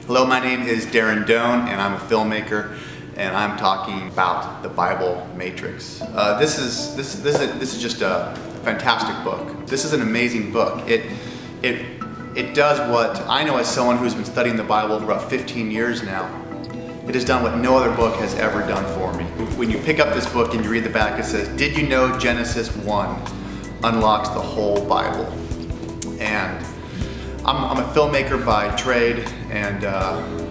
Hello, my name is Darren Doane, and I'm a filmmaker, and I'm talking about the Bible Matrix. This is just a fantastic book. This is an amazing book. It does what I know as someone who's been studying the Bible for about 15 years now. It has done what no other book has ever done for me. When you pick up this book and you read the back, it says, "Did you know Genesis 1 unlocks the whole Bible?" And I'm a filmmaker by trade, and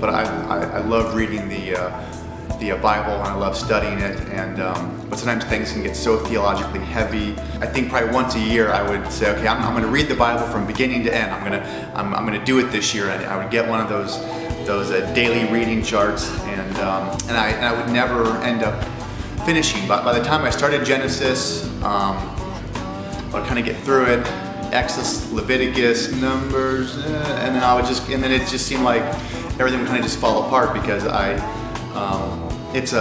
but I love reading the Bible, and I love studying it. And but sometimes things can get so theologically heavy. I think probably once a year I would say, okay, I'm going to read the Bible from beginning to end. I'm going to do it this year, and I would get one of those daily reading charts, and I would never end up finishing. But by the time I started Genesis, I would kind of get through it. Exodus, Leviticus, Numbers, and then it just seemed like everything would kind of just fall apart because it's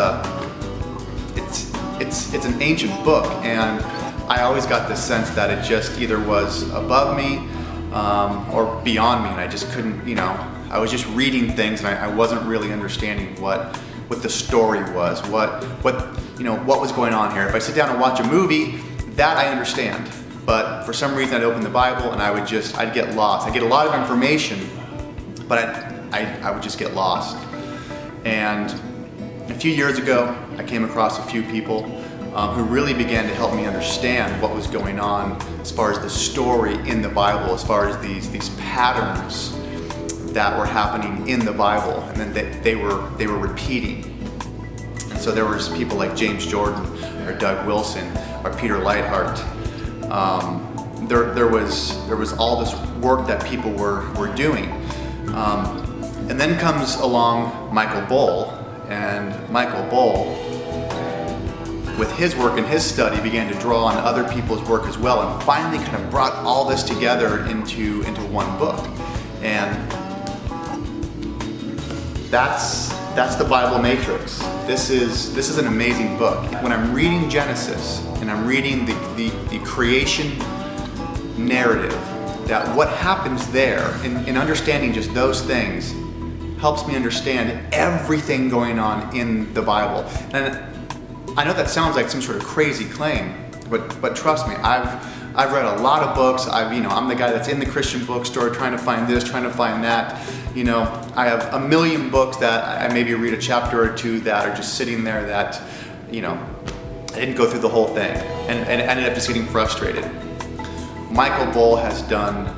an ancient book, and I always got this sense that it just either was above me or beyond me, and I just couldn't, I was just reading things, and I wasn't really understanding what the story was, what was going on here. If I sit down and watch a movie, that I understand. But for some reason I'd open the Bible and I'd get lost. I get a lot of information, but I would just get lost. And a few years ago, I came across a few people who really began to help me understand what was going on as far as the story in the Bible, as far as these patterns that were happening in the Bible, and then they were repeating. And so there was people like James Jordan, or Doug Wilson, or Peter Leithart. There was all this work that people were doing, and then comes along Michael Bohl, and Michael Bohl, with his work and his study, began to draw on other people's work as well, and finally kind of brought all this together into one book. And that's the Bible Matrix. This is an amazing book. When I'm reading Genesis and I'm reading the creation narrative, that what happens there, in understanding just those things, helps me understand everything going on in the Bible. And I know that sounds like some sort of crazy claim, but trust me, I've read a lot of books. I'm the guy that's in the Christian bookstore trying to find this, trying to find that. I have a million books that I maybe read a chapter or two that are just sitting there that, I didn't go through the whole thing and ended up just getting frustrated. Michael Bohl has done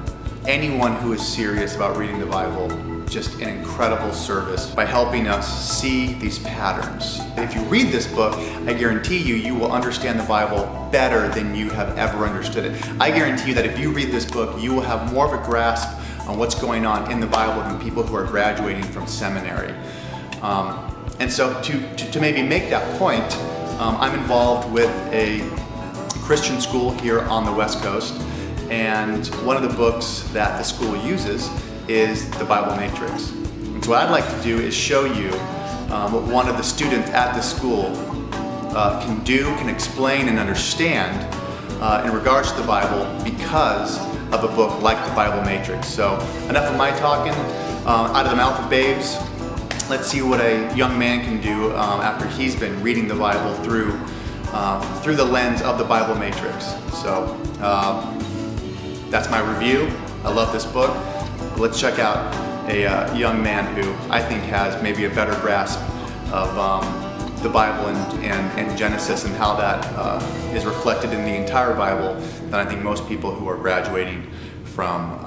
anyone who is serious about reading the Bible just an incredible service by helping us see these patterns. If you read this book, I guarantee you will understand the Bible better than you have ever understood it. I guarantee you that if you read this book, you will have more of a grasp on what's going on in the Bible than people who are graduating from seminary. And so to maybe make that point, I'm involved with a Christian school here on the West Coast, and one of the books that the school uses is the Bible Matrix. And so what I'd like to do is show you what one of the students at the school can explain and understand in regards to the Bible because of a book like the Bible Matrix. So enough of my talking. Out of the mouth of babes, let's see what a young man can do after he's been reading the Bible through the lens of the Bible Matrix. So that's my review. I love this book. Let's check out a young man who I think has maybe a better grasp of the Bible and Genesis, and how that is reflected in the entire Bible than I think most people who are graduating from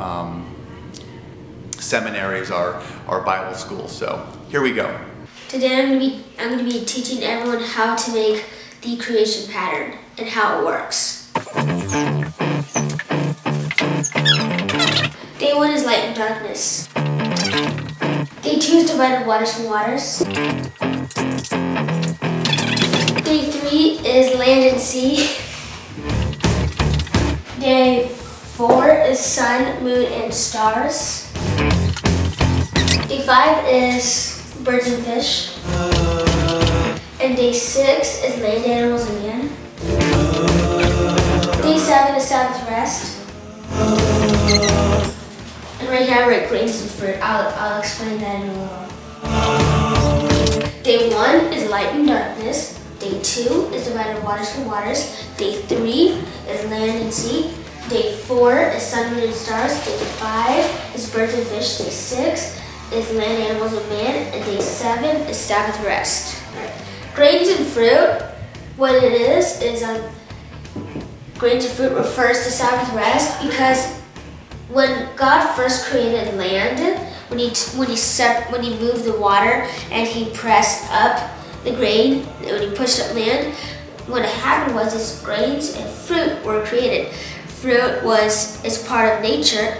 seminaries or Bible schools. So here we go. Today I'm going to be teaching everyone how to make the creation pattern and how it works. Day 1 is light and darkness. Day 2 is divided waters from waters. Day 3 is land and sea. Day 4 is sun, moon, and stars. Day 5 is birds and fish. And day 6 is land animals and man. Day 7 is Sabbath rest. And right here I write grains and fruit. I'll explain that in a little. Day 1 is light and darkness. Day 2 is divided waters from waters. Day 3 is land and sea. Day 4 is sun, moon, and stars. Day 5 is birds and fish. Day 6 is land, animals, and man. And day 7 is Sabbath rest. Grains and fruit, what it is grains and fruit refers to Sabbath rest because when God first created land, when he moved the water and he pressed up the grain, when he pushed up land, what happened was is grains and fruit were created. Fruit is part of nature,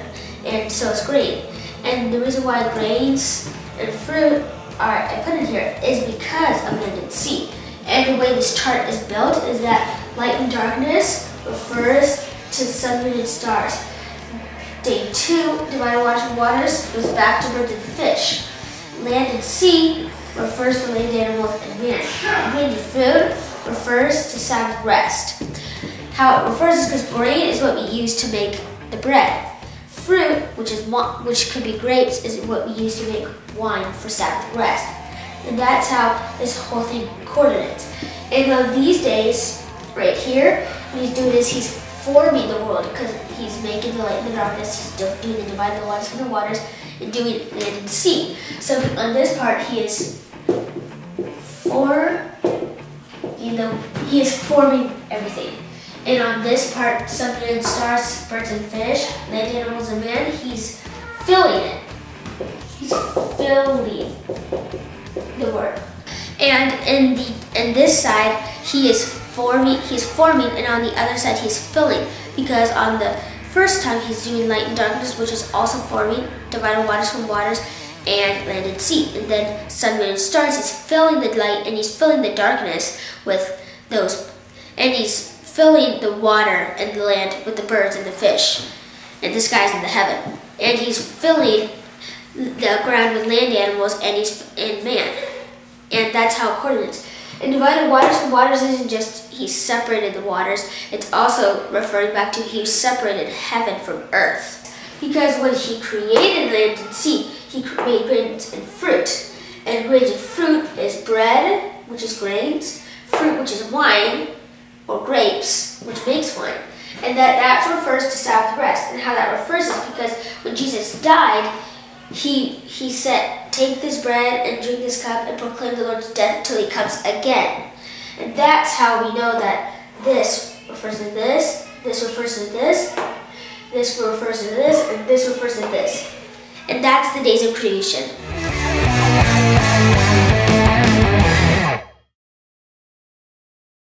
and so is grain. And the reason why grains and fruit I put in here is because of land and sea. And the way this chart is built is that light and darkness refers to sun, moon, and stars. Day 2, divided waters from waters, goes back to birds and fish. Land and sea refers to land, animals, and man. Grain and fruit refers to Sabbath rest. How it refers is because grain is what we use to make the bread. Fruit, which could be grapes, is what we use to make wine for Sabbath rest. And that's how this whole thing coordinates. And on these days, right here, what he's doing is he's forming the world because he's making the light and the darkness, he's doing the dividing the waters from the waters, and doing land and sea. So on this part, he is forming everything. And on this part, sun, moon, and stars, birds and fish, land, animals, and man, he's filling it. He's filling the word. And in this side, he is forming, and on the other side, he's filling. Because on the first time, he's doing light and darkness, which is also forming, dividing waters from waters, and land and sea. And then sun, moon, and stars, he's filling the light, and he's filling the darkness with those, and he's filling the water and the land with the birds and the fish and the skies and the heaven. And he's filling the ground with land animals and man. And that's how it coordinates. And divided waters from waters isn't just he separated the waters, it's also referring back to he separated heaven from earth. Because when he created land and sea, he made grains and fruit. And grains and fruit is bread, which is grains, fruit, which is wine, or grapes, which makes wine. And that refers to Sabbath rest. And how that refers is because when Jesus died, he said, take this bread and drink this cup and proclaim the Lord's death till he comes again. And that's how we know that this refers to this, this refers to this, this refers to this, and this refers to this. And that's the days of creation.